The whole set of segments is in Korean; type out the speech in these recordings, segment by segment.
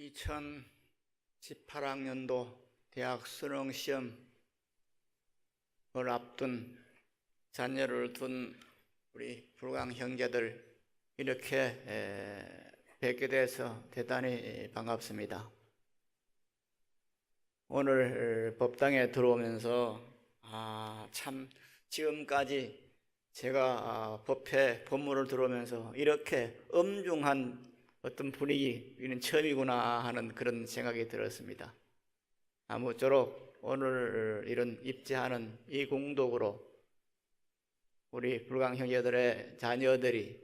2018학년도 대학 수능시험을 앞둔 자녀를 둔 우리 불광 형제들 이렇게 뵙게 돼서 대단히 반갑습니다. 오늘 법당에 들어오면서 참 지금까지 제가 법문을 들어오면서 이렇게 엄중한 어떤 분위기는 처음이구나 하는 그런 생각이 들었습니다. 아무쪼록 오늘 이런 입제하는 이 공덕으로 우리 불광 형제들의 자녀들이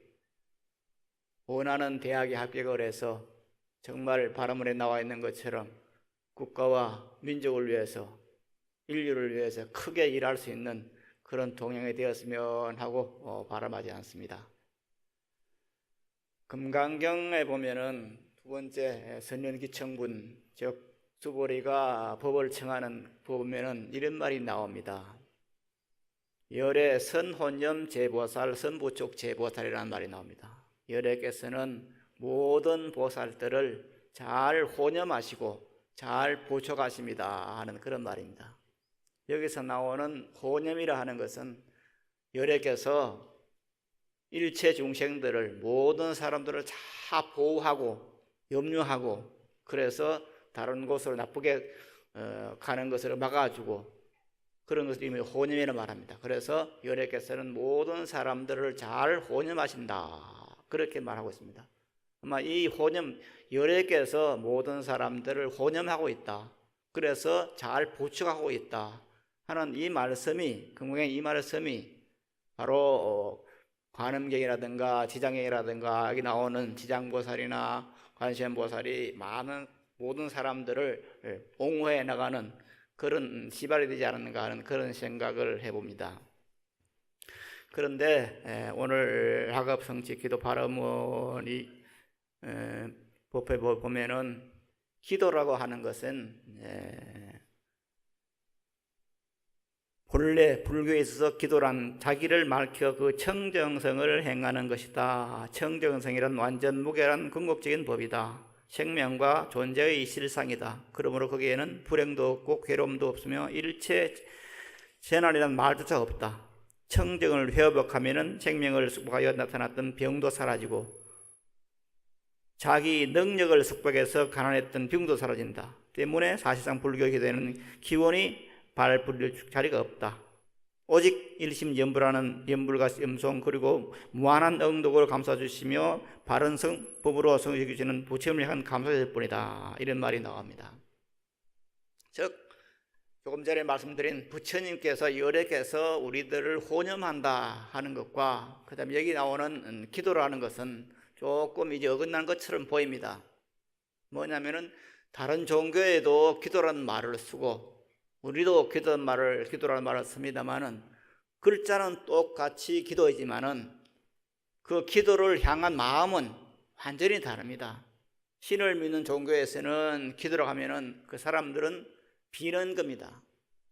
원하는 대학에 합격을 해서 정말 바라문에 나와 있는 것처럼 국가와 민족을 위해서 인류를 위해서 크게 일할 수 있는 그런 동행이 되었으면 하고 바람하지 않습니다. 금강경에 보면은 두 번째 선현기청분 즉 수보리가 법을 청하는 보면은 이런 말이 나옵니다. 열애 선혼념 제보살 선부촉 제보살이라는 말이 나옵니다. 열애께서는 모든 보살들을 잘 혼념하시고 잘 보촉하십니다 하는 그런 말입니다. 여기서 나오는 혼념이라 하는 것은 열애께서 일체 중생들을 모든 사람들을 다 보호하고 염려하고 그래서 다른 곳으로 나쁘게 가는 것을 막아주고 그런 것을 이미 혼념이라 말합니다. 그래서 열애께서는 모든 사람들을 잘 혼념하신다 그렇게 말하고 있습니다. 아마 이 혼념 열애께서 모든 사람들을 혼념하고 있다 그래서 잘 보충하고 있다 하는 이 말씀이 금강의 이 말씀이 바로 관음경이라든가 지장경이라든가 여기 나오는 지장보살이나 관세음보살이 모든 사람들을 옹호해 나가는 그런 시발이 되지 않는가 하는 그런 생각을 해봅니다. 그런데 오늘 학업성취 기도 바라문이 법에 보면은 기도라고 하는 것은 본래 불교에 있어서 기도란 자기를 밝혀 그 청정성을 행하는 것이다. 청정성이란 완전 무결한 궁극적인 법이다. 생명과 존재의 실상이다. 그러므로 거기에는 불행도 없고 괴로움도 없으며 일체 재난이란 말조차 없다. 청정을 회복하면은 생명을 수복하여 나타났던 병도 사라지고 자기 능력을 숙박해서 가난했던 병도 사라진다. 때문에 사실상 불교 기도에는 기원이 발불릴 자리가 없다. 오직 일심연불하는 연불과 염송 그리고 무한한 응덕을 감싸주시며 바른 법으로 성취해주시는 부처님을 향한 감사일 뿐이다. 이런 말이 나옵니다. 즉 조금 전에 말씀드린 부처님께서 열애께서 우리들을 혼념한다 하는 것과 그 다음에 여기 나오는 기도라는 것은 조금 이제 어긋난 것처럼 보입니다. 뭐냐면은 다른 종교에도 기도라는 말을 쓰고 우리도 기도라는 말을 씁니다만은 글자는 똑같이 기도이지만은 그 기도를 향한 마음은 완전히 다릅니다. 신을 믿는 종교에서는 기도를 하면은 그 사람들은 비는 겁니다.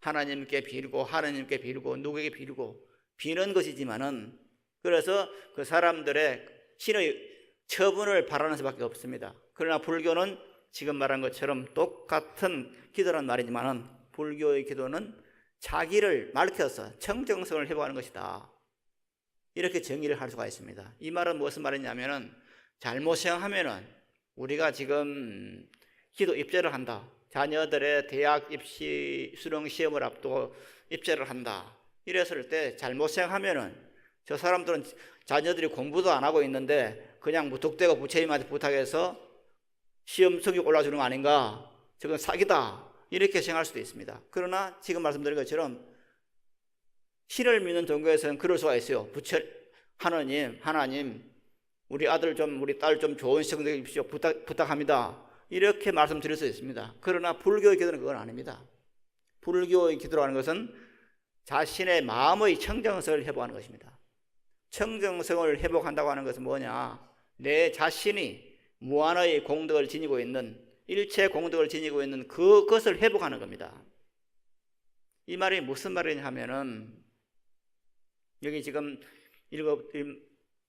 하나님께 빌고 하나님께 빌고 누구에게 빌고 비는 것이지만은 그래서 그 사람들의 신의 처분을 바라는 수밖에 없습니다. 그러나 불교는 지금 말한 것처럼 똑같은 기도란 말이지만은 불교의 기도는 자기를 밝혀서 청정성을 회복하는 것이다. 이렇게 정의를 할 수가 있습니다. 이 말은 무슨 말이냐면은 잘못 생각하면은 우리가 지금 기도 입제를 한다. 자녀들의 대학 입시 수능 시험을 앞두고 입제를 한다. 이랬을 때 잘못 생각하면은 저 사람들은 자녀들이 공부도 안 하고 있는데 그냥 무턱대고 부처님한테 부탁해서 시험 성적 올라주는 거 아닌가? 저건 사기다. 이렇게 생각할 수도 있습니다. 그러나 지금 말씀드린 것처럼 신을 믿는 종교에서는 그럴 수가 있어요. 하나님 우리 아들 좀 우리 딸 좀 좋은 성적 입시오 부탁합니다. 이렇게 말씀드릴 수 있습니다. 그러나 불교의 기도는 그건 아닙니다. 불교의 기도라는 것은 자신의 마음의 청정성을 회복하는 것입니다. 청정성을 회복한다고 하는 것은 뭐냐? 내 자신이 무한의 공덕을 지니고 있는 일체 공덕을 지니고 있는 그것을 회복하는 겁니다. 이 말이 무슨 말이냐 하면은 여기 지금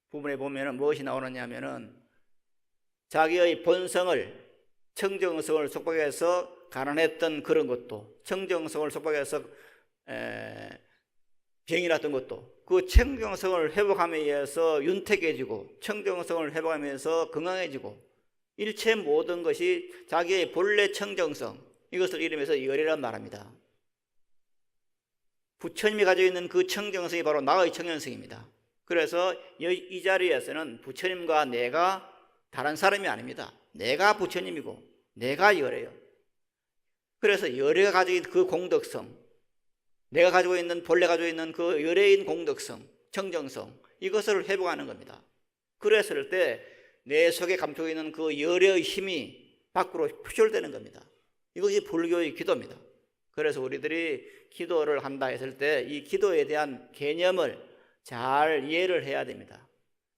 부분에 보면은 무엇이 나오느냐 하면은 자기의 본성을 청정성을 속박해서 가난했던 그런 것도, 청정성을 속박해서 병이 났던 것도, 그 청정성을 회복함에 의해서 윤택해지고 청정성을 회복하면서 건강해지고 일체 모든 것이 자기의 본래 청정성, 이것을 이름해서 열이란 말합니다. 부처님이 가지고 있는 그 청정성이 바로 나의 청정성입니다. 그래서 이 자리에서는 부처님과 내가 다른 사람이 아닙니다. 내가 부처님이고 내가 열애요. 그래서 열애가 가지고 있는 그 공덕성, 내가 가지고 있는 본래 가지고 있는 그 열애인 공덕성, 청정성, 이것을 회복하는 겁니다. 그랬을 때 내 속에 감추고 있는 그 열애의 힘이 밖으로 표출되는 겁니다. 이것이 불교의 기도입니다. 그래서 우리들이 기도를 한다 했을 때 이 기도에 대한 개념을 잘 이해를 해야 됩니다.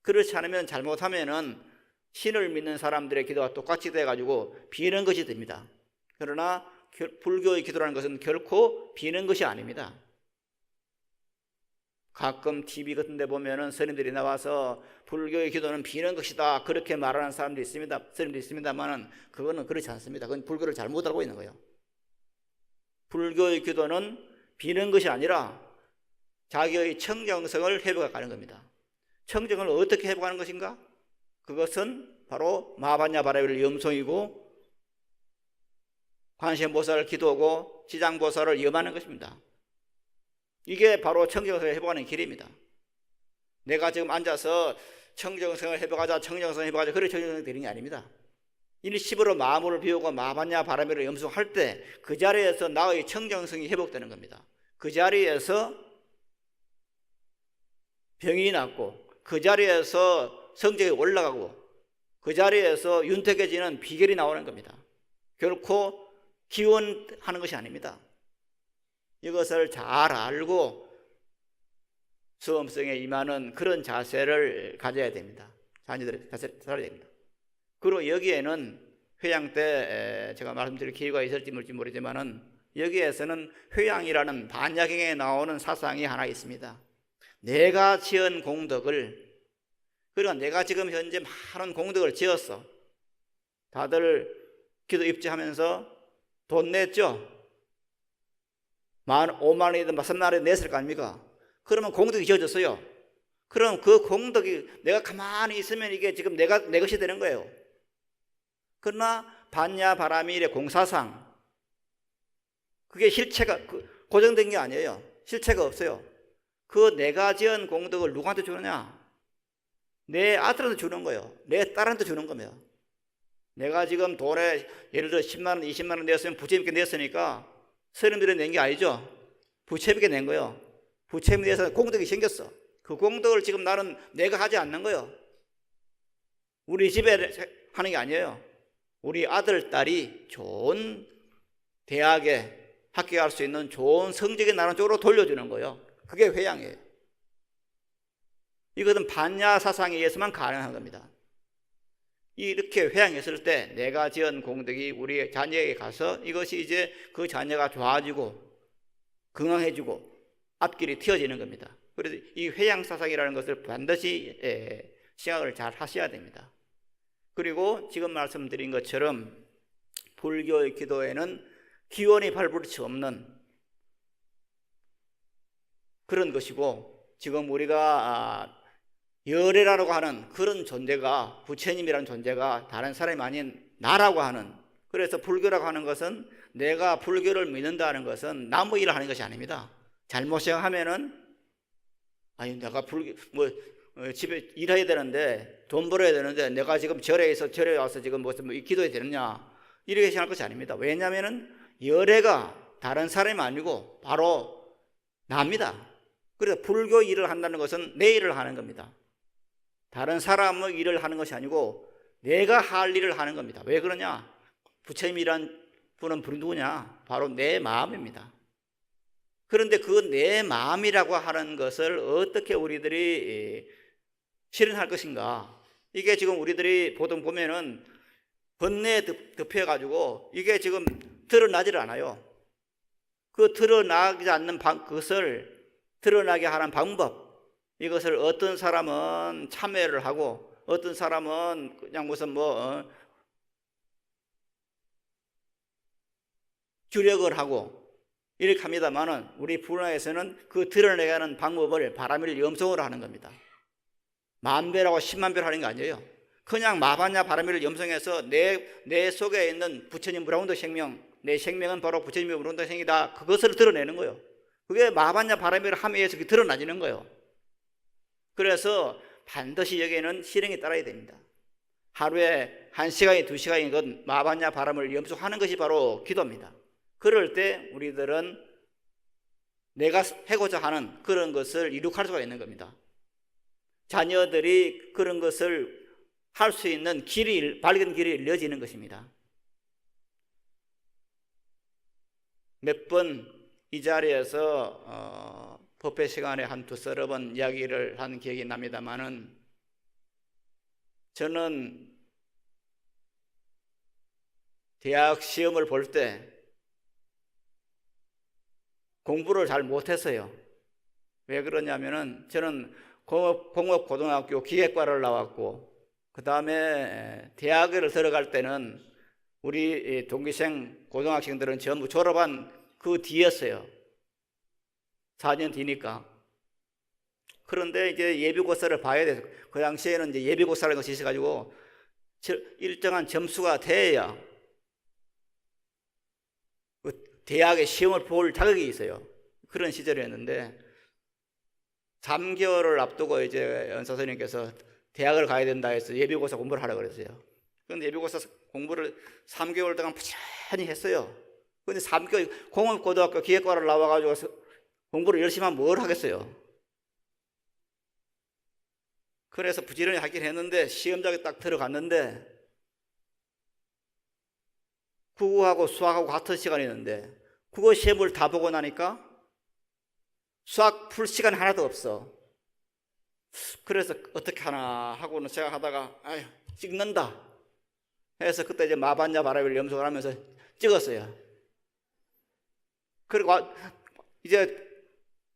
그렇지 않으면 잘못하면은 신을 믿는 사람들의 기도가 똑같이 돼가지고 비는 것이 됩니다. 그러나 불교의 기도라는 것은 결코 비는 것이 아닙니다. 가끔 TV 같은 데 보면은 스님들이 나와서 불교의 기도는 비는 것이다 그렇게 말하는 사람도 있습니다. 스님도 있습니다만은 그거는 그렇지 않습니다. 그건 불교를 잘못 알고 있는 거예요. 불교의 기도는 비는 것이 아니라 자기의 청정성을 회복해가는 겁니다. 청정을 어떻게 회복하는 것인가? 그것은 바로 마반야바라밀 염송이고 관세음보살을 기도하고 지장보살을 염하는 것입니다. 이게 바로 청정성을 회복하는 길입니다. 내가 지금 앉아서 청정성을 회복하자, 청정성을 회복하자, 그래 청정성이 되는 게 아닙니다. 일시부로 마음을 비우고 마반야 바라밀을 염송할 때 그 자리에서 나의 청정성이 회복되는 겁니다. 그 자리에서 병이 낫고, 그 자리에서 성적이 올라가고, 그 자리에서 윤택해지는 비결이 나오는 겁니다. 결코 기원하는 것이 아닙니다. 이것을 잘 알고 수험성에 임하는 그런 자세를 가져야 됩니다. 자녀들의 자세를 살아야 됩니다. 그리고 여기에는 회양 때 제가 말씀드릴 기회가 있을지 모르지만은 여기에서는 회양이라는 반야경에 나오는 사상이 하나 있습니다. 내가 지은 공덕을, 그러니까 내가 지금 현재 많은 공덕을 지었어. 다들 기도 입지하면서 돈 냈죠? 5만 원이든 3만 원이든 냈을 거 아닙니까? 그러면 공덕이 지어졌어요. 그럼 그 공덕이 내가 가만히 있으면 이게 지금 내 것이 되는 거예요. 그러나 반야 바라밀의 공사상, 그게 실체가 고정된 게 아니에요. 실체가 없어요. 그 내가 지은 공덕을 누구한테 주느냐? 내 아들한테 주는 거예요. 내 딸한테 주는 거예요. 내가 지금 돈에 예를 들어 10만 원, 20만 원 냈으면 부처님께 냈으니까 스님들이 낸 게 아니죠. 부처님께 낸 거예요. 부처님에 대해서 공덕이 생겼어. 그 공덕을 지금 나는 내가 하지 않는 거예요. 우리 집에 하는 게 아니에요. 우리 아들, 딸이 좋은 대학에 합격할 수 있는 좋은 성적이 나는 쪽으로 돌려주는 거예요. 그게 회양이에요. 이것은 반야 사상에 의해서만 가능한 겁니다. 이렇게 회양했을 때 내가 지은 공덕이 우리 자녀에게 가서 이것이 이제 그 자녀가 좋아지고 건강해지고 앞길이 트여지는 겁니다. 그래서 이 회양 사상이라는 것을 반드시 생각을 잘 하셔야 됩니다. 그리고 지금 말씀드린 것처럼 불교의 기도에는 기원이 발부를 수 없는 그런 것이고, 지금 우리가 열애라고 하는 그런 존재가, 부처님이라는 존재가 다른 사람이 아닌 나라고 하는, 그래서 불교라고 하는 것은 내가 불교를 믿는다는 것은 나무 일을 하는 것이 아닙니다. 잘못 생각하면은 아니 내가 집에 일해야 되는데 돈 벌어야 되는데 내가 지금 절에 와서 지금 무슨 기도해야 되느냐, 이렇게 생각할 것이 아닙니다. 왜냐하면은 열애가 다른 사람이 아니고 바로 나입니다. 그래서 불교 일을 한다는 것은 내 일을 하는 겁니다. 다른 사람의 일을 하는 것이 아니고 내가 할 일을 하는 겁니다. 왜 그러냐? 부처님이란 분은 누구냐? 바로 내 마음입니다. 그런데 그 내 마음이라고 하는 것을 어떻게 우리들이 실현할 것인가? 이게 지금 우리들이 보통 보면은 번뇌에 덮여가지고 이게 지금 드러나지를 않아요. 그 드러나지 않는 그것을 드러나게 하는 방법, 이것을 어떤 사람은 참회를 하고 어떤 사람은 그냥 무슨 주력을 하고 이렇게 합니다만은 우리 불운에서는 그 드러내게 하는 방법을 바라밀 염송으로 하는 겁니다. 만배라고 10만 배를 하는 게 아니에요. 그냥 마바냐 바라밀을 염송해서 내 속에 있는 부처님 무라운드 생명, 내 생명은 바로 부처님의 무라운드 생이다. 그것을 드러내는 거예요. 그게 마바냐 바라밀을 함에 의해서 드러나지는 거예요. 그래서 반드시 여기에는 실행이 따라야 됩니다. 하루에 1시간이 2시간이건 마바냐 바람을 염송하는 것이 바로 기도입니다. 그럴 때 우리들은 내가 하고자 하는 그런 것을 이룩할 수가 있는 겁니다. 자녀들이 그런 것을 할 수 있는 밝은 길이 열려지는 것입니다. 몇 번 이 자리에서 법회 시간에 한 두서너 번 이야기를 한 기억이 납니다만은 저는 대학 시험을 볼 때 공부를 잘 못했어요. 왜 그러냐면은 저는 공업고등학교 기계과를 나왔고 그 다음에 대학을 들어갈 때는 우리 동기생 고등학생들은 전부 졸업한 그 뒤였어요. 4년 뒤니까. 그런데 이제 예비고사를 봐야 돼서 그 당시에는 이제 예비고사라는 것이 있어가지고 일정한 점수가 돼야 대학의 시험을 볼 자격이 있어요. 그런 시절이었는데 3개월을 앞두고 이제 연사 선생님께서 대학을 가야 된다 해서 예비고사 공부를 하라고 그랬어요. 그런데 예비고사 공부를 3개월 동안 부지런히 했어요. 그런데 3개월 공업고등학교 기계과를 나와가지고 공부를 열심히 하면 뭘 하겠어요. 그래서 부지런히 하긴 했는데 시험장에 딱 들어갔는데 국어하고 수학하고 같은 시간이었는데 국어 시험을 다 보고 나니까 수학 풀 시간이 하나도 없어. 그래서 어떻게 하나 하고는 생각하다가 아휴 찍는다 해서 그때 이제 마반야 바라밀 염송을 하면서 찍었어요. 그리고 이제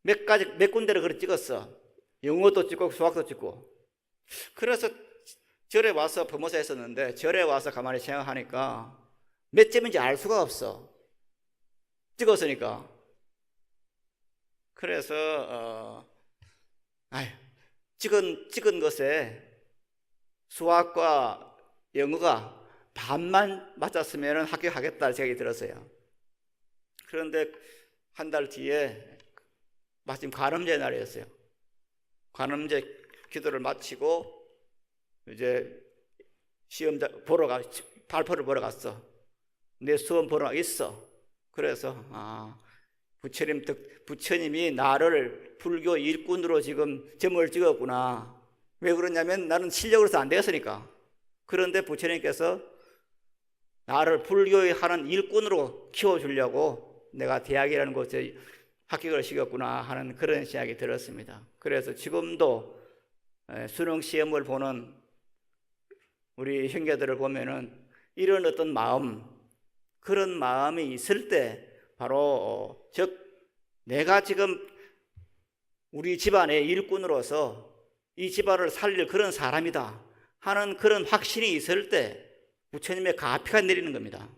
몇 군데를 그렇게 찍었어. 영어도 찍고 수학도 찍고. 그래서 절에 와서 법무사 했었는데 절에 와서 가만히 생각하니까 몇 점인지 알 수가 없어. 찍었으니까. 그래서 찍은 것에 수학과 영어가 반만 맞았으면 합격하겠다 생각이 들었어요. 그런데 한 달 뒤에 마침 관음제 날이었어요. 관음제 기도를 마치고 이제 시험장 발표를 보러 갔어. 내 수험 보러 있어. 그래서 부처님이 나를 불교 일꾼으로 지금 점을 찍었구나. 왜 그러냐면 나는 실력으로서 안 되었으니까. 그런데 부처님께서 나를 불교에 하는 일꾼으로 키워주려고 내가 대학이라는 곳에 합격을 시켰구나 하는 그런 생각이 들었습니다. 그래서 지금도 수능 시험을 보는 우리 형제들을 보면은 이런 어떤 마음, 그런 마음이 있을 때 바로 즉 내가 지금 우리 집안의 일꾼으로서 이 집안을 살릴 그런 사람이다 하는 그런 확신이 있을 때 부처님의 가피가 내리는 겁니다.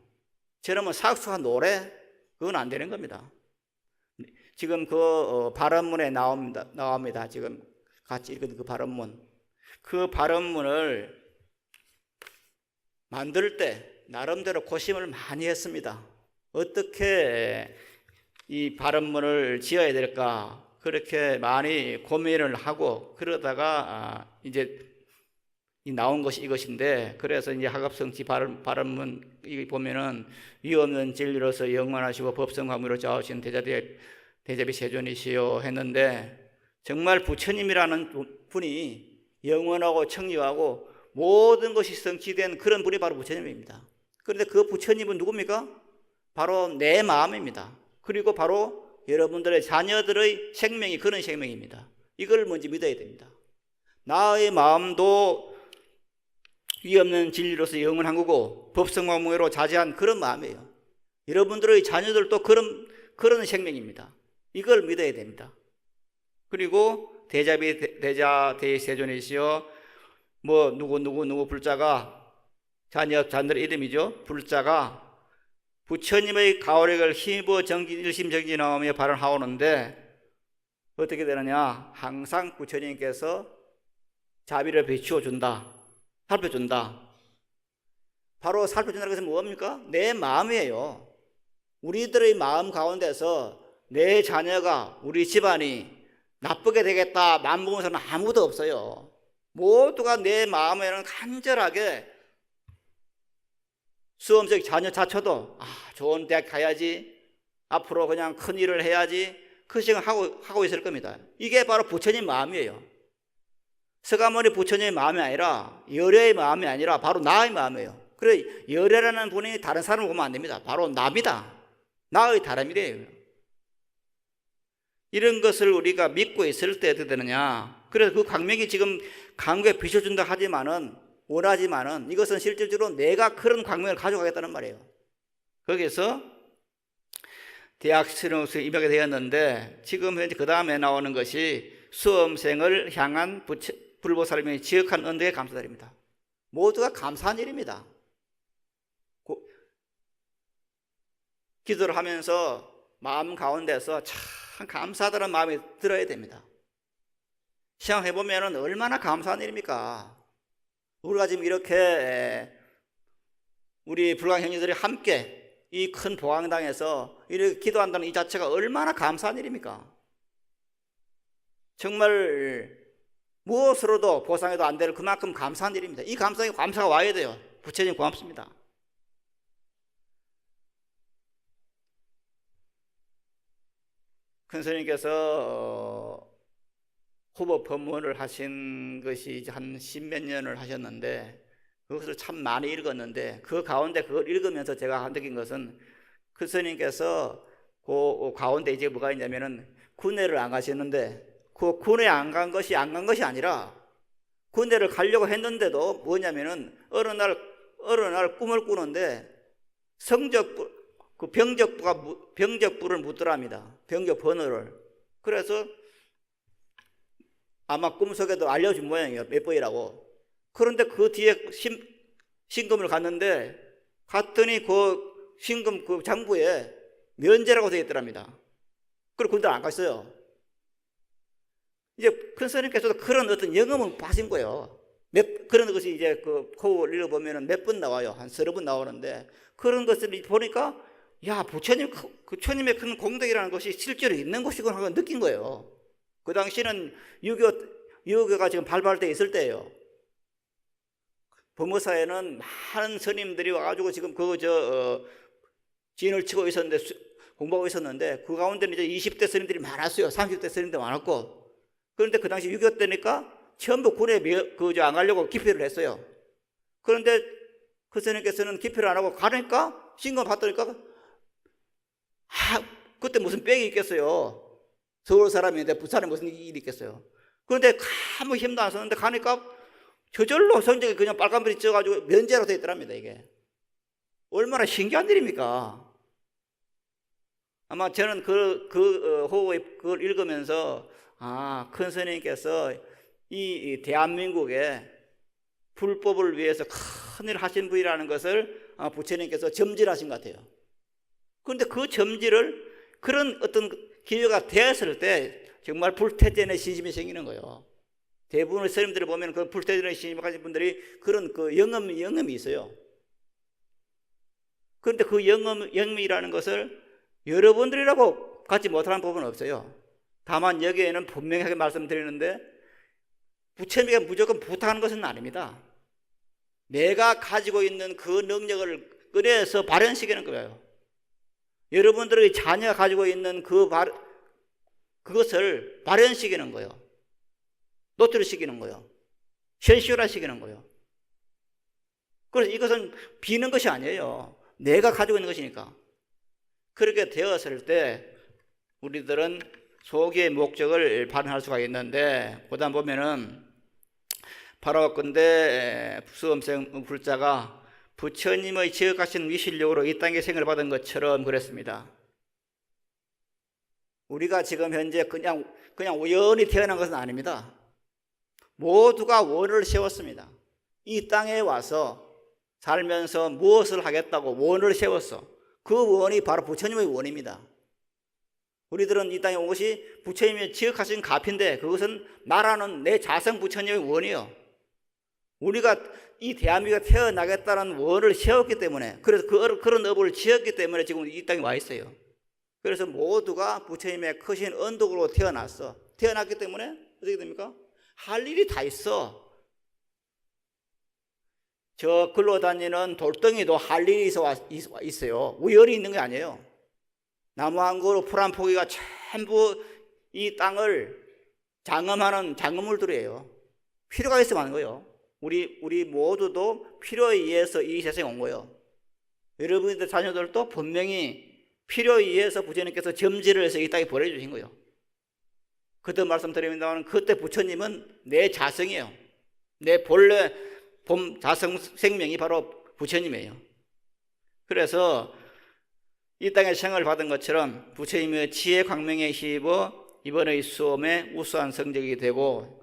저러면 사학수가 노래 그건 안 되는 겁니다. 지금 그 발언문에 나옵니다. 지금 같이 읽은 그 발언문. 그 발언문을 만들 때 나름대로 고심을 많이 했습니다. 어떻게 이 발언문을 지어야 될까 그렇게 많이 고민을 하고 그러다가 이제 나온 것이 이것인데 그래서 이제 하갑성지 발언문 보면은 위없는 진리로서 영원하시고 법성화무로 좌우신 대자비 세존이시요 했는데 정말 부처님이라는 분이 영원하고 청유하고 모든 것이 성취된 그런 분이 바로 부처님입니다. 그런데 그 부처님은 누굽니까? 바로 내 마음입니다. 그리고 바로 여러분들의 자녀들의 생명이 그런 생명입니다. 이걸 먼저 믿어야 됩니다. 나의 마음도 위없는 진리로서 영원한 거고 법성화무로 자제한 그런 마음이에요. 여러분들의 자녀들도 그런 생명입니다. 이걸 믿어야 됩니다. 그리고 대자대의 세존이시여 누구 불자가 자녀의 이름이죠. 불자가 부처님의 가오력을 힘입어 일심정진하며 발언하오는데 어떻게 되느냐? 항상 부처님께서 자비를 비추어 준다, 살펴준다. 바로 살펴준다는 것은 뭡니까? 내 마음이에요. 우리들의 마음 가운데서 내 자녀가, 우리 집안이 나쁘게 되겠다 마음 먹은 사람은 아무도 없어요. 모두가 내 마음에는 간절하게 수험생 자녀 자처도 좋은 대학 가야지, 앞으로 그냥 큰 일을 해야지, 그 생각하고 있을 겁니다. 이게 바로 부처님 마음이에요. 서가모니 부처님의 마음이 아니라, 열애의 마음이 아니라 바로 나의 마음이에요. 그래, 열애라는 분이 다른 사람을 보면 안 됩니다. 바로 나입니다. 나의 다름이래요. 이런 것을 우리가 믿고 있을 때 어떻게 되느냐? 그래서 그 광명이 지금 강구에 비춰준다 하지만은, 원하지만은, 이것은 실질적으로 내가 그런 광명을 가져가겠다는 말이에요. 거기서 대학 수능에 입학이 되었는데, 지금 현재 그 다음에 나오는 것이 수험생을 향한 불보살님이 지역한 언덕에 감사드립니다. 모두가 감사한 일입니다. 기도를 하면서 마음 가운데서 참 감사하다는 마음이 들어야 됩니다. 생각해보면 얼마나 감사한 일입니까? 우리가 지금 이렇게 우리 불광 형제들이 함께 이 큰 보강당에서 이렇게 기도한다는 이 자체가 얼마나 감사한 일입니까? 정말 무엇으로도 보상해도 안 될 그만큼 감사한 일입니다. 이 감사가 와야 돼요. 부처님 고맙습니다. 큰 스님께서 후보 법문을 하신 것이 이제 한 10몇 년을 하셨는데, 그것을 참 많이 읽었는데, 그 가운데 그걸 읽으면서 제가 느낀 것은, 큰 스님께서 그 가운데 이제 뭐가 있냐면은 군대를 안 가셨는데, 그 군에 안 간 것이 아니라 군대를 가려고 했는데도 뭐냐면은 어느 날 꿈을 꾸는데 그 병적부를 묻더랍니다. 병적 번호를. 그래서 아마 꿈속에도 알려준 모양이에요. 몇 번이라고. 그런데 그 뒤에 신금을 갔더니 그 신금 그 장부에 면제라고 되어 있더랍니다. 그리고 군대를 안 갔어요. 이제 큰 스님께서도 그런 어떤 영험을 하신 거예요. 그런 것이 이제 그 코를 읽어보면 몇 번 나와요. 한 30번 나오는데, 그런 것을 보니까, 야, 부처님의 큰 공덕이라는 것이 실제로 있는 것이구나 하고 느낀 거예요. 그 당시는 6.25가 지금 발발할 때 있을 때예요. 법무사에는 많은 스님들이 와가지고 지금 진을 치고 있었는데, 공부하고 있었는데, 그 가운데는 이제 20대 스님들이 많았어요. 30대 스님들 많았고. 그런데 그 당시 6.25 때니까 전부 군에 안 가려고 기피를 했어요. 그런데 그 스님께서는 기피를 안 하고 가니까, 신금 받더니까, 그때 무슨 빽이 있겠어요. 서울 사람인데 부산에 무슨 일이 있겠어요. 그런데 아무 힘도 안 썼는데 가니까 저절로 성적이 그냥 빨간불이 쪄가지고 면제로 되어 있더랍니다. 이게 얼마나 신기한 일입니까? 아마 저는 그 호흡을 그걸 읽으면서, 큰 스님께서 이 대한민국에 불법을 위해서 큰일 하신 분이라는 것을 부처님께서 점질하신 것 같아요. 그런데 그 점질을 그런 어떤 기회가 되었을 때 정말 불태전의 신심이 생기는 거예요. 대부분의 스님들을 보면 그 불태전의 신심 가진 분들이 그런 그 영험이 있어요. 그런데 그 영험이라는 것을 여러분들이라고 갖지 못하는 부분은 없어요. 다만 여기에는 분명하게 말씀드리는데, 부처님에게 무조건 부탁하는 것은 아닙니다. 내가 가지고 있는 그 능력을 꺼내서 발현시키는 거예요. 여러분들의 자녀가 가지고 있는 그것을 발현시키는 거예요. 노출시키는 거예요. 현실화시키는 거예요. 그래서 이것은 비는 것이 아니에요. 내가 가지고 있는 것이니까. 그렇게 되었을 때 우리들은 소기의 목적을 발현할 수가 있는데, 그다음 보면은 바로 근데 수험생 불자가 부처님의 지극하신 위실력으로 이 땅에 생을 받은 것처럼 그랬습니다. 우리가 지금 현재 그냥 우연히 태어난 것은 아닙니다. 모두가 원을 세웠습니다. 이 땅에 와서 살면서 무엇을 하겠다고 원을 세웠어. 그 원이 바로 부처님의 원입니다. 우리들은 이 땅에 온 것이 부처님이 지역하신 가피인데 그것은 말하는 내 자성 부처님의 원이요. 우리가 이 대한민국에 태어나겠다는 원을 세웠기 때문에, 그래서 그런 업을 지었기 때문에 지금 이 땅에 와 있어요. 그래서 모두가 부처님의 크신 언덕으로 태어났기 때문에 어떻게 됩니까? 할 일이 다 있어. 저 글로 다니는 돌덩이도 할 일이 있어요. 우열이 있는 게 아니에요. 나무 한 그루, 풀 한 포기가 전부 이 땅을 장엄하는 장엄물들이에요. 필요가 있으면 하는 거예요. 우리 모두도 필요에 의해서 이 세상에 온 거예요. 여러분들 자녀들도 분명히 필요에 의해서 부처님께서 점지를 해서 이 땅에 보내주신 거예요. 그때 말씀드립니다만 그때 부처님은 내 자성이에요. 내 본래 자성 생명이 바로 부처님이에요. 그래서 이 땅에 생을 받은 것처럼 부처님의 지혜 광명에 힘입어 이번의 수험에 우수한 성적이 되고,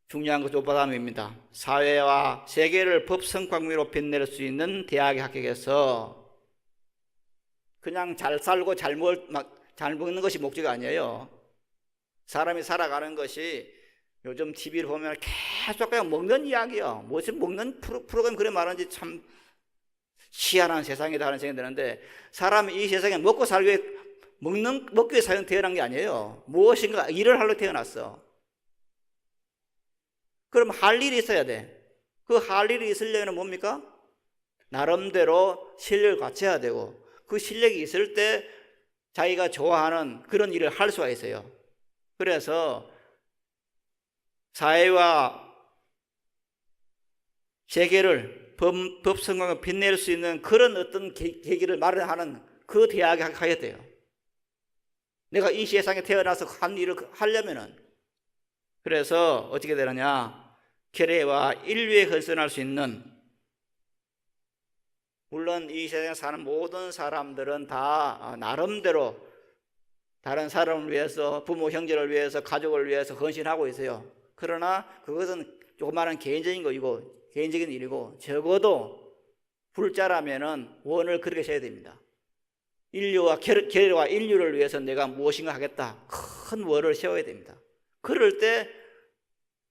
중요한 것은 오빠담입니다. 사회와 세계를 법성광미로 빛낼 수 있는 대학에 합격해서 그냥 잘 살고 잘 먹는 것이 목적이 아니에요. 사람이 살아가는 것이 요즘 TV를 보면 계속 그냥 먹는 이야기요. 무슨 먹는 프로그램 그래 말하는지 참 희한한 세상이다 하는 생각이 드는데, 사람이 이 세상에 먹고 살기 위해 먹기 위해 태어난 게 아니에요. 무엇인가 일을 하려 태어났어. 그럼 할 일이 있어야 돼. 그 할 일이 있으려면 뭡니까? 나름대로 실력을 갖춰야 되고, 그 실력이 있을 때 자기가 좋아하는 그런 일을 할 수가 있어요. 그래서 사회와 세계를 법성광을 빛낼 수 있는 그런 어떤 계기를 마련하는 그 대학에 가야 돼요. 내가 이 세상에 태어나서 한 일을 하려면은, 그래서 어떻게 되느냐, 계례와 인류에 헌신할 수 있는, 물론 이 세상에 사는 모든 사람들은 다 나름대로 다른 사람을 위해서, 부모 형제를 위해서, 가족을 위해서 헌신하고 있어요. 그러나 그것은 조그마한 개인적인 거이고 개인적인 일이고, 적어도 불자라면은 원을 그렇게 세야 됩니다. 인류와 계례와 인류를 위해서 내가 무엇인가 하겠다, 큰 원을 세워야 됩니다. 그럴 때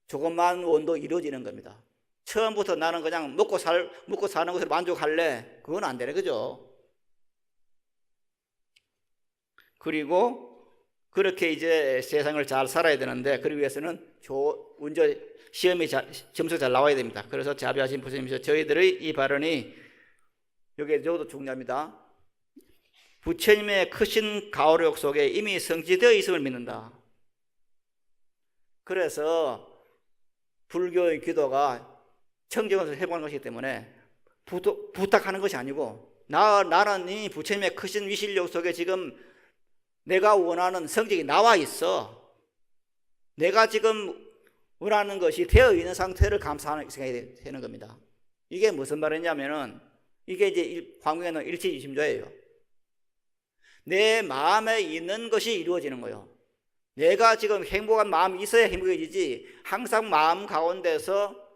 조그만 원도 이루어지는 겁니다. 처음부터 나는 그냥 먹고 사는 것으로 만족할래, 그건 안 되네, 그죠? 그리고 그렇게 이제 세상을 잘 살아야 되는데, 그러기 위해서는 시험이 점수가 잘 나와야 됩니다. 그래서 자비하신 부처님께서 저희들의 이 발언이 여기에 저도 중요합니다. 부처님의 크신 가호력 속에 이미 성취되어 있음을 믿는다. 그래서 불교의 기도가 청정을 해보는 것이기 때문에 부탁하는 것이 아니고, 나는 이 부처님의 크신 위실력 속에 지금 내가 원하는 성적이 나와 있어. 내가 지금 원하는 것이 되어 있는 상태를 감사하는 생각이 되는 겁니다. 이게 무슨 말이냐면은, 이게 이제 광명에는 일치이심조예요. 내 마음에 있는 것이 이루어지는 거예요. 내가 지금 행복한 마음이 있어야 행복해지지, 항상 마음 가운데서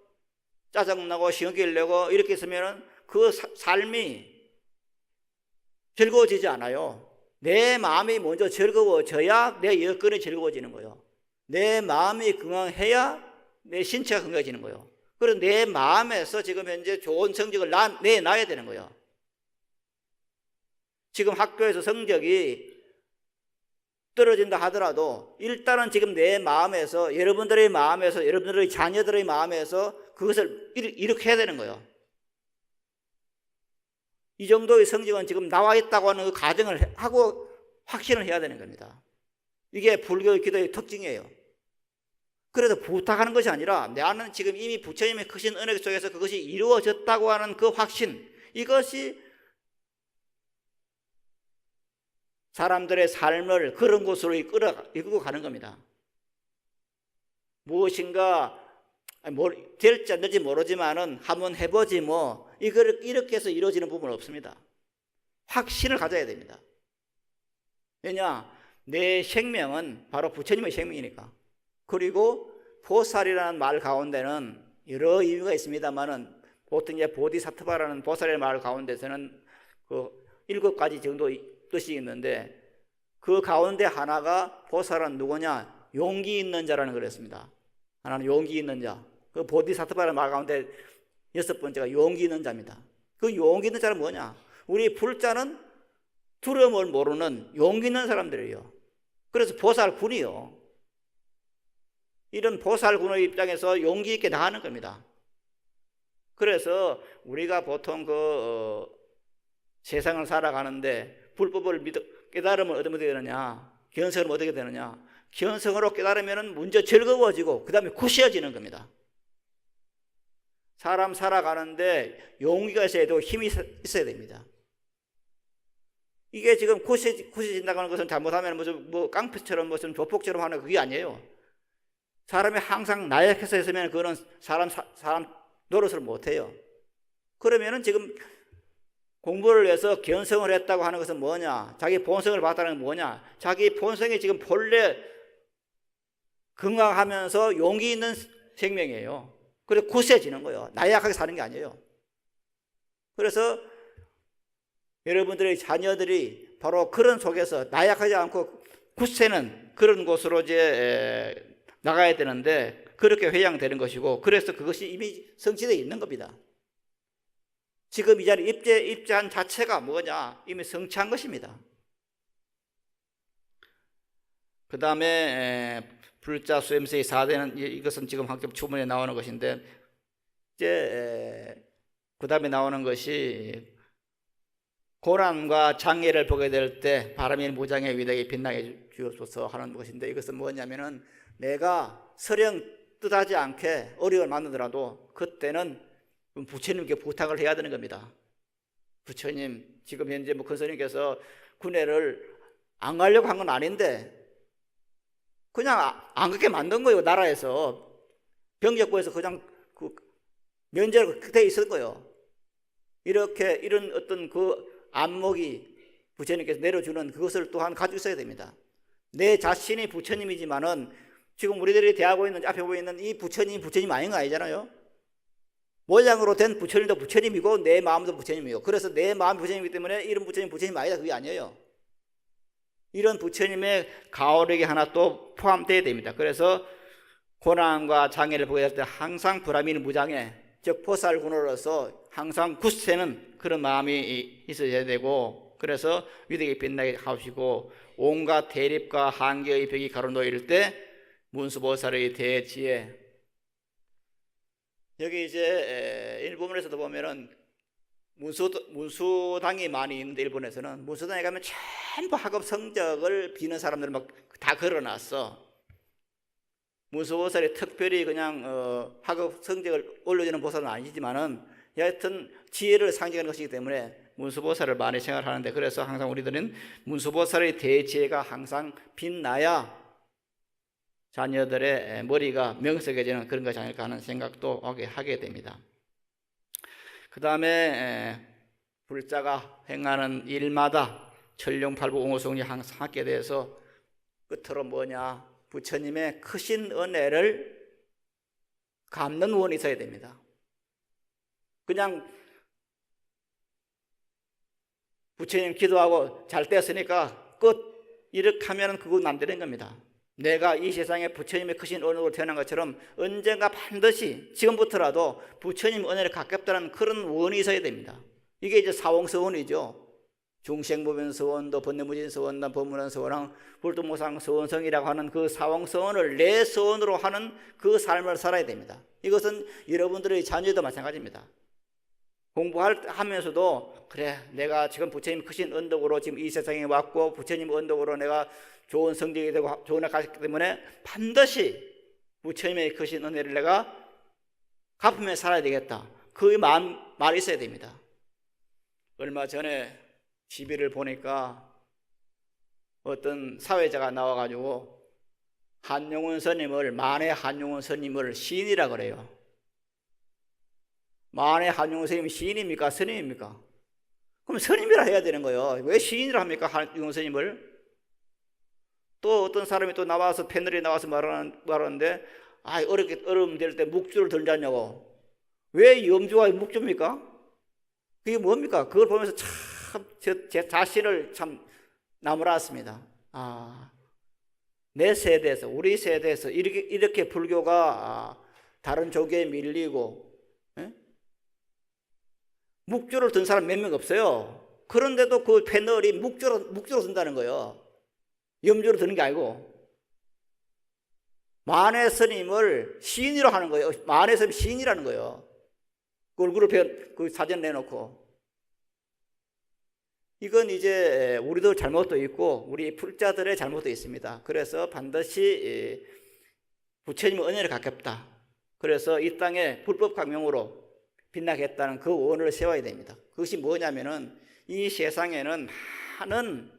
짜증나고 시험기를 내고 이렇게 있으면 그 삶이 즐거워지지 않아요. 내 마음이 먼저 즐거워져야 내 여건이 즐거워지는 거예요. 내 마음이 건강해야 내 신체가 건강해지는 거예요. 그래서 내 마음에서 지금 현재 좋은 성적을 내놔야 되는 거예요. 지금 학교에서 성적이 떨어진다 하더라도 일단은 지금 내 마음에서, 여러분들의 마음에서, 여러분들의 자녀들의 마음에서 그것을 이렇게 해야 되는 거예요. 이 정도의 성적은 지금 나와 있다고 하는 그 가정을 하고 확신을 해야 되는 겁니다. 이게 불교의 기도의 특징이에요. 그래서 부탁하는 것이 아니라 나는 지금 이미 부처님의 크신 은혜 속에서 그것이 이루어졌다고 하는 그 확신, 이것이 사람들의 삶을 그런 곳으로 이끌고 가는 겁니다. 무엇인가 될지 안 될지 모르지만은 한번 해보지 뭐, 이렇게 해서 이루어지는 부분은 없습니다. 확신을 가져야 됩니다. 왜냐? 내 생명은 바로 부처님의 생명이니까. 그리고 보살이라는 말 가운데는 여러 이유가 있습니다만은, 보통 이제 보디사트바라는 보살의 말 가운데서는 그 7가지 정도 뜻이 있는데 그 가운데 하나가 보살은 누구냐? 용기 있는 자라는 그랬습니다. 하나는 용기 있는 자. 그 보디사트바라는 말 가운데 6번째가 용기 있는 자입니다. 그 용기 있는 자는 뭐냐? 우리 불자는 두려움을 모르는 용기 있는 사람들이에요. 그래서 보살군이요. 이런 보살군의 입장에서 용기 있게 나가는 겁니다. 그래서 우리가 보통 세상을 살아가는데 불법을 깨달음을 어떻게 되느냐? 견성을 어떻게 되느냐? 견성으로 깨달으면 문제 즐거워지고 그 다음에 굳세어지는 겁니다. 사람 살아가는데 용기가 있어야 되고 힘이 있어야 됩니다. 이게 지금 굳세진다고 하는 것은 잘못하면 깡패처럼 무슨 조폭처럼 하는 그게 아니에요. 사람이 항상 나약해서 있으면 그거는 사람 노릇을 못해요. 그러면은 지금 공부를 해서 견성을 했다고 하는 것은 뭐냐? 자기 본성을 봤다는 건 뭐냐? 자기 본성이 지금 본래 건강하면서 용기 있는 생명이에요. 그래서 굳세지는 거예요. 나약하게 사는 게 아니에요. 그래서 여러분들의 자녀들이 바로 그런 속에서 나약하지 않고 굳세는 그런 곳으로 이제 나가야 되는데 그렇게 회양되는 것이고, 그래서 그것이 이미 성취되어 있는 겁니다. 지금 이 자리에 입제한 자체가 뭐냐? 이미 성취한 것입니다. 그 다음에 불자 수염세의 4대는 이것은 지금 학교 추문에 나오는 것인데, 이제 그 다음에 나오는 것이 고난과 장애를 보게 될 때 바람이 무장의 위대하게 빛나게 주옵소서 하는 것인데, 이것은 뭐냐면은 내가 설령 뜻하지 않게 어려움을 만나더라도 그때는 부처님께 부탁을 해야 되는 겁니다. 부처님, 지금 현재 큰 스님께서 군회를 안 가려고 한 건 아닌데 그냥 안 가게 만든 거예요. 나라에서 병력부에서 그냥 면제로 그때 있을 거예요. 이런 어떤 그 안목이 부처님께서 내려주는 그것을 또한 가지고 있어야 됩니다. 내 자신이 부처님이지만은 지금 우리들이 대하고 있는 앞에 보이는 이 부처님 아닌 거 아니잖아요. 모양으로 된 부처님도 부처님이고 내 마음도 부처님이고, 그래서 내 마음이 부처님이기 때문에 이런 부처님 아니다, 그게 아니에요. 이런 부처님의 가오력이 하나 또 포함되어야 됩니다. 그래서 고난과 장애를 보게 될 때 항상 불암인 무장애, 즉 보살군으로서 항상 굳세는 그런 마음이 있어야 되고, 그래서 위대하게 빛나게 하시고, 온갖 대립과 한계의 벽이 가로놓일 때 문수보살의 대지혜. 여기 이제 일본에서도 보면은 문수당이 많이 있는데, 일본에서는 문수당에 가면 전부 학업 성적을 비는 사람들을 막 다 걸어놨어. 문수보살이 특별히 그냥 학업 성적을 올려주는 보살은 아니지만은 여하튼 지혜를 상징하는 것이기 때문에 문수보살을 많이 생각하는데, 그래서 항상 우리들은 문수보살의 대지혜가 항상 빛나야 자녀들의 머리가 명석해지는 그런 것이 아닐까 하는 생각도 하게 됩니다. 그 다음에 불자가 행하는 일마다 천룡팔부옹호성리 항상 하게 돼서 끝으로 뭐냐? 부처님의 크신 은혜를 갚는 원이 있어야 됩니다. 그냥 부처님 기도하고 잘 됐으니까 끝, 이렇게 하면 그건 안 되는 겁니다. 내가 이 세상에 부처님의 크신 은혜로 태어난 것처럼 언젠가 반드시 지금부터라도 부처님 은혜를 갚겠다는 그런 원이 있어야 됩니다. 이게 이제 사홍서원이죠. 중생무변서원도 번뇌무진서원, 법문원서원, 불도무상서원성이라고 하는 그 사홍서원을 내 서원으로 하는 그 삶을 살아야 됩니다. 이것은 여러분들의 자녀도 마찬가지입니다. 공부하면서도 그래, 내가 지금 부처님 크신 언덕으로 지금 이 세상에 왔고 부처님 언덕으로 내가 좋은 성적이 되고 좋은 데 갔기 때문에 반드시 부처님의 크신 은혜를 내가 갚으며 살아야 되겠다. 그 말이 있어야 됩니다. 얼마 전에 TV를 보니까 어떤 사회자가 나와가지고 한용운 스님을, 만해 한용운 스님을 시인이라 그래요. 만해 한용운 스님이 시인입니까? 스님입니까? 그럼 스님이라 해야 되는 거예요. 왜 시인이라 합니까? 한용운 스님을? 또 어떤 사람이 또 나와서 패널에 나와서 말하는데, 어려움 될 때 묵주를 던졌냐고. 왜 염주가 묵주입니까? 그게 뭡니까? 그걸 보면서 참 참 제 자신을 참 나무랐습니다. 내 세대에서, 우리 세대에서 이렇게 불교가 다른 종교에 밀리고, 예? 묵조를 든 사람 몇 명 없어요. 그런데도 그 패널이 묵조로 든다는 거예요. 염조로 드는 게 아니고. 만해 스님을 시인이로 하는 거예요. 만해 스님 시인이라는 거예요. 그 얼굴을 그 사진 내놓고. 이건 이제 우리도 잘못도 있고 우리 불자들의 잘못도 있습니다. 그래서 반드시 부처님의 은혜를 갖겠다. 그래서 이 땅에 불법 강명으로 빛나겠다는 그 원을 세워야 됩니다. 그것이 뭐냐면은 이 세상에는 많은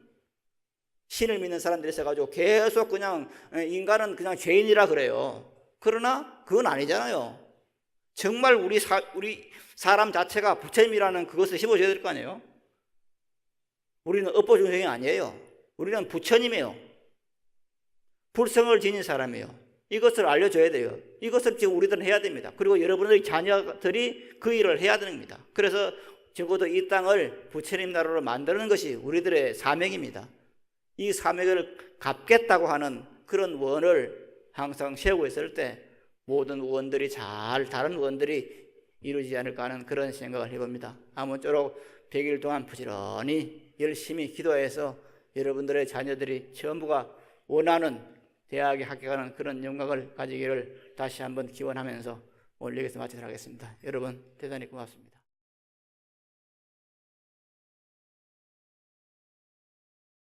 신을 믿는 사람들이 있어가지고 계속 그냥 인간은 그냥 죄인이라 그래요. 그러나 그건 아니잖아요. 정말 우리 사람 자체가 부처님이라는 그것을 심어줘야 될 거 아니에요. 우리는 업보중생이 아니에요. 우리는 부처님이에요. 불성을 지닌 사람이에요. 이것을 알려줘야 돼요. 이것을 지금 우리들은 해야 됩니다. 그리고 여러분의 자녀들이 그 일을 해야 됩니다. 그래서 적어도 이 땅을 부처님 나라로 만드는 것이 우리들의 사명입니다. 이 사명을 갚겠다고 하는 그런 원을 항상 세우고 있을 때 모든 원들이 다른 원들이 이루어지지 않을까 하는 그런 생각을 해봅니다. 아무쪼록 100일 동안 부지런히 열심히 기도해서 여러분들의 자녀들이 전부가 원하는 대학에 합격하는 그런 영광을 가지기를 다시 한번 기원하면서 오늘 여기서 마치도록 하겠습니다. 여러분 대단히 고맙습니다.